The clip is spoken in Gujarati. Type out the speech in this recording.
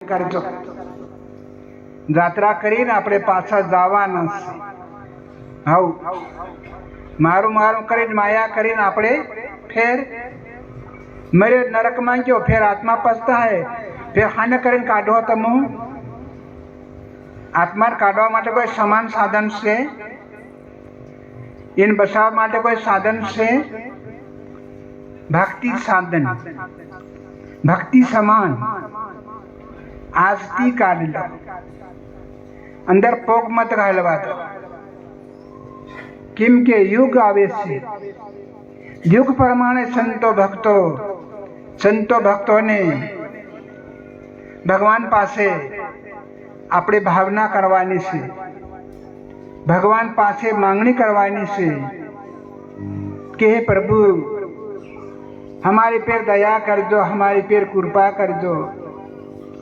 કરજો. જાત્રા કરીને આપણે પાછા જવાના છે. હાઉ મારું મારું કરીને માયા કરીને આપણે ફેર મરે નરકમાં ગયો, ફેર આત્મા પછતા હે, ફેર હાને કરીને કાઢો તમે. આત્માને કાઢવા માટે કોઈ સમાન સાધન છે? એને બસાવવા માટે કોઈ સાધન છે? ભક્તિ સાધન, ભક્તિ સમાન. આજથી કાઢી લો, અંદર પોગ મત ઘાલવા દો. કેમ કે યુગ આવે છે. યુગ પ્રમાણે સંતો ભક્તોને ભગવાન પાસે આપણે ભાવના કરવાની છે, ભગવાન પાસે માંગણી કરવાની છે કે હે પ્રભુ हमारे पेर दया कर दो, हमारे पेर कृपा कर दो.